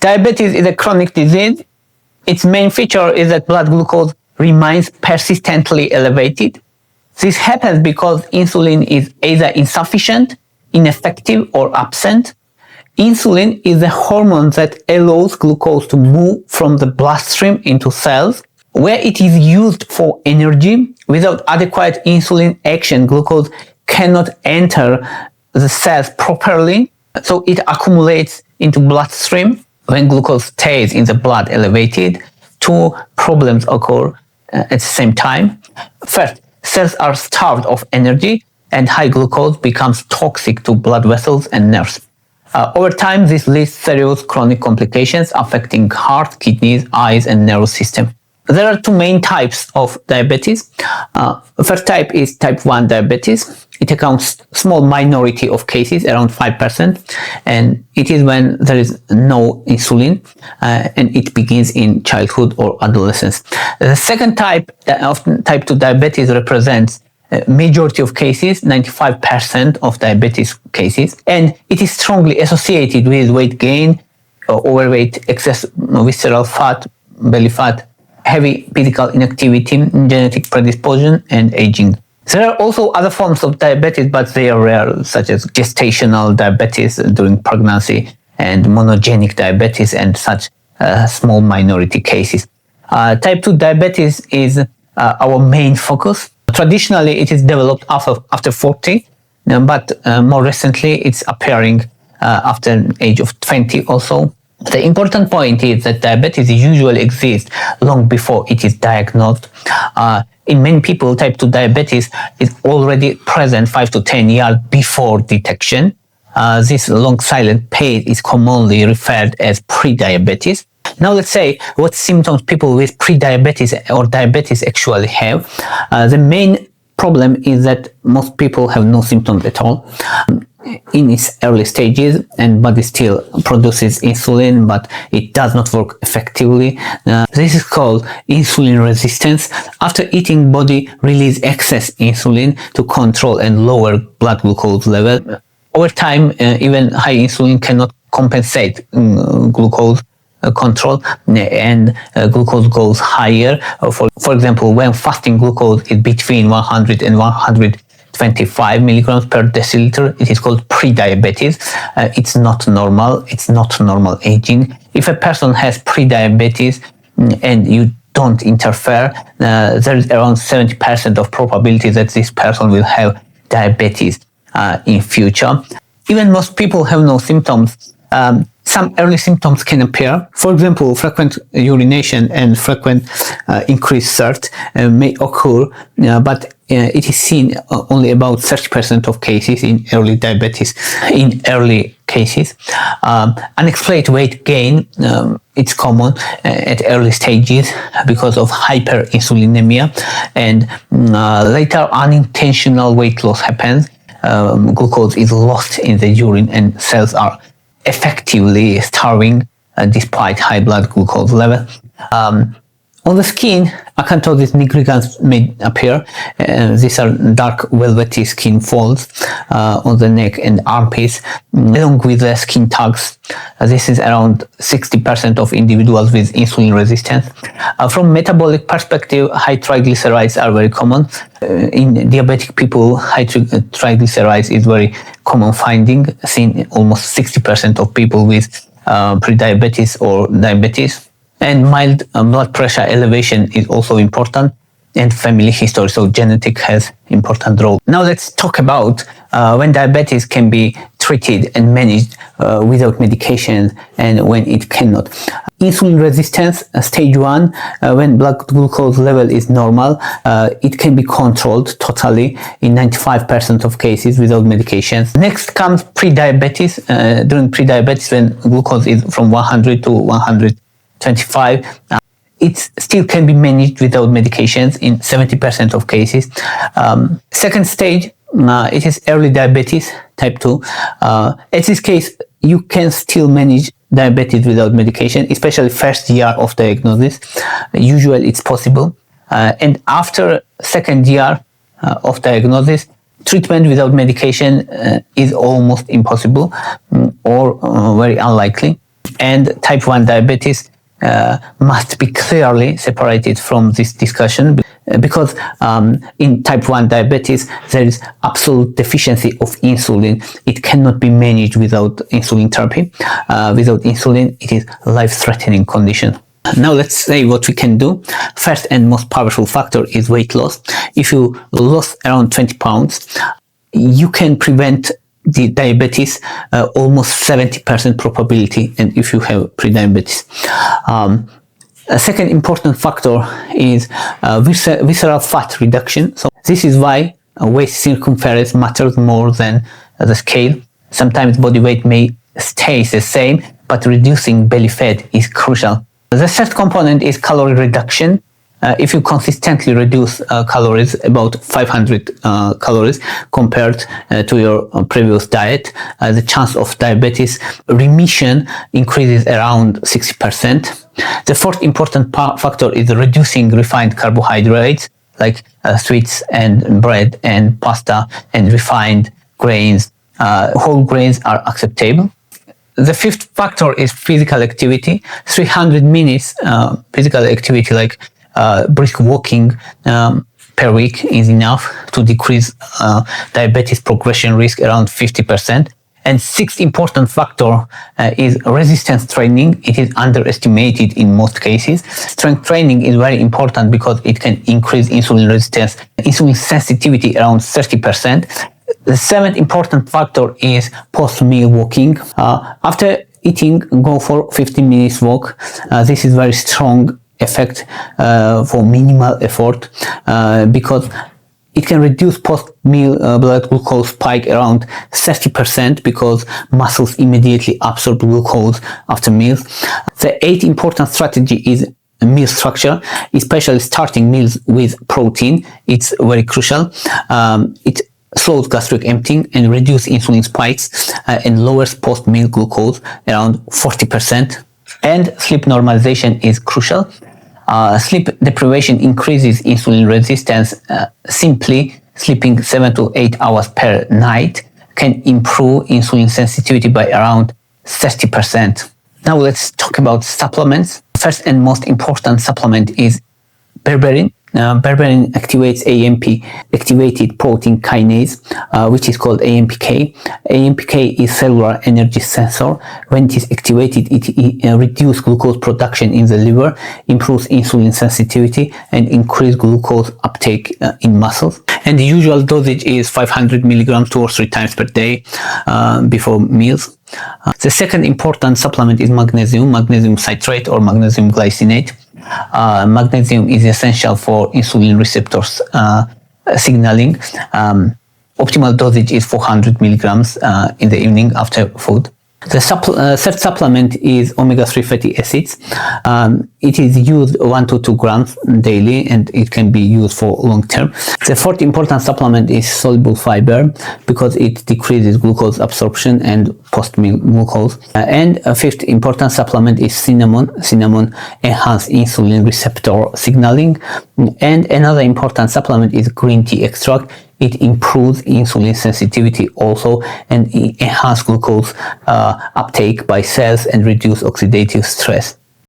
Diabetes is a chronic disease. Its main feature is that blood glucose remains persistently elevated. This happens because insulin is either insufficient, ineffective, or absent. Insulin is a hormone that allows glucose to move from the bloodstream into cells, where it is used for energy. Without adequate insulin action, glucose cannot enter the cells properly, so it accumulates into bloodstream. When glucose stays in the blood elevated, two problems occur at the same time. First, cells are starved of energy, and high glucose becomes toxic to blood vessels and nerves. Over time, this leads to serious chronic complications affecting heart, kidneys, eyes, and nervous system. There are two main types of diabetes. First type is type 1 diabetes. It accounts small minority of cases, around 5%, and it is when there is no insulin, and it begins in childhood or adolescence. The second type of type 2 diabetes represents majority of cases, 95% of diabetes cases, and it is strongly associated with weight gain, overweight, excess visceral fat, belly fat, heavy physical inactivity, genetic predisposition, and aging. There are also other forms of diabetes, but they are rare, such as gestational diabetes during pregnancy and monogenic diabetes and such small minority cases. Type 2 diabetes is our main focus. Traditionally, it is developed after 40, but more recently, it's appearing after the age of 20 or so. The important point is that diabetes usually exists long before it is diagnosed. In many people, type 2 diabetes is already present 5 to 10 years before detection. This long silent phase is commonly referred as prediabetes. Now let's say what symptoms people with prediabetes or diabetes actually have. The main problem is that most people have no symptoms at all in its early stages, and body still produces insulin, but it does not work effectively. This is called insulin resistance. After eating, body releases excess insulin to control and lower blood glucose level. Over time, even high insulin cannot compensate glucose control, and glucose goes higher. For example, when fasting glucose is between 100 and 125 milligrams per deciliter, it is called prediabetes. It's not normal. It's not normal aging. If a person has prediabetes and you don't interfere, there is around 70% of probability that this person will have diabetes in future. Even most people have no symptoms. Some early symptoms can appear. For example, frequent urination and frequent increased thirst may occur, but it is seen only about 30% of cases in early diabetes. In early cases, unexplained weight gain, it's common at early stages because of hyperinsulinemia, and later unintentional weight loss happens. Glucose is lost in the urine and cells are effectively starving despite high blood glucose level. On the skin, acanthosis nigricans may appear. These are dark velvety skin folds on the neck and armpits, along with the skin tugs. This is around 60% of individuals with insulin resistance. From metabolic perspective, high triglycerides are very common. In diabetic people, high triglycerides is very common finding, seen in almost 60% of people with prediabetes or diabetes. And mild blood pressure elevation is also important, and family history, so genetic has important role. Now let's talk about when diabetes can be treated and managed without medication and when it cannot. Insulin resistance, stage 1, when blood glucose level is normal, it can be controlled totally in 95% of cases without medications. Next comes prediabetes. During prediabetes, when glucose is from 100 to 125, it still can be managed without medications in 70% of cases. Second stage, it is early diabetes, type 2. At this case, you can still manage diabetes without medication, especially first year of diagnosis. Usually it's possible. And after second year of diagnosis, treatment without medication is almost impossible or very unlikely. And type 1 diabetes must be clearly separated from this discussion, because in type 1 diabetes there is absolute deficiency of insulin. It cannot be managed without insulin therapy. Without insulin, it is a life-threatening condition. Now let's say what we can do. First and most powerful factor is weight loss. If you lose around 20 pounds, you can prevent the diabetes, almost 70% probability, and if you have prediabetes. A second important factor is visceral fat reduction. So this is why waist circumference matters more than the scale. Sometimes body weight may stay the same, but reducing belly fat is crucial. The third component is calorie reduction. If you consistently reduce calories, about 500 calories compared to your previous diet, the chance of diabetes remission increases around 60%. The fourth important factor is reducing refined carbohydrates like sweets and bread and pasta and refined grains. Whole grains are acceptable. The fifth factor is physical activity. 300 minutes physical activity like brisk walking per week is enough to decrease diabetes progression risk around 50%. And sixth important factor is resistance training. It is underestimated in most cases. Strength training is very important because it can increase insulin resistance, insulin sensitivity around 30%. The seventh important factor is post-meal walking. After eating, go for 15 minutes walk. This is very strong effect for minimal effort because it can reduce post-meal blood glucose spike around 30% because muscles immediately absorb glucose after meals. The eighth important strategy is meal structure, especially starting meals with protein. It's very crucial. It slows gastric emptying and reduces insulin spikes and lowers post-meal glucose around 40%. And sleep normalization is crucial. Sleep deprivation increases insulin resistance. Simply sleeping 7 to 8 hours per night can improve insulin sensitivity by around 30%. Now let's talk about supplements. First and most important supplement is berberine. Berberine activates AMP, activated protein kinase, which is called AMPK. AMPK is cellular energy sensor. When it is activated, it reduces glucose production in the liver, improves insulin sensitivity, and increases glucose uptake in muscles. And the usual dosage is 500 milligrams 2 or 3 times per day before meals. The second important supplement is magnesium citrate or magnesium glycinate. Magnesium is essential for insulin receptors signaling. Optimal dosage is 400 milligrams in the evening after food. The third supplement is omega-3 fatty acids. It is used 1 to 2 grams daily and it can be used for long term. The fourth important supplement is soluble fiber because it decreases glucose absorption and post-meal glucose. And a fifth important supplement is cinnamon. Cinnamon enhances insulin receptor signaling. And another important supplement is green tea extract. It improves insulin sensitivity also and enhances glucose uptake by cells and reduce oxidative stress.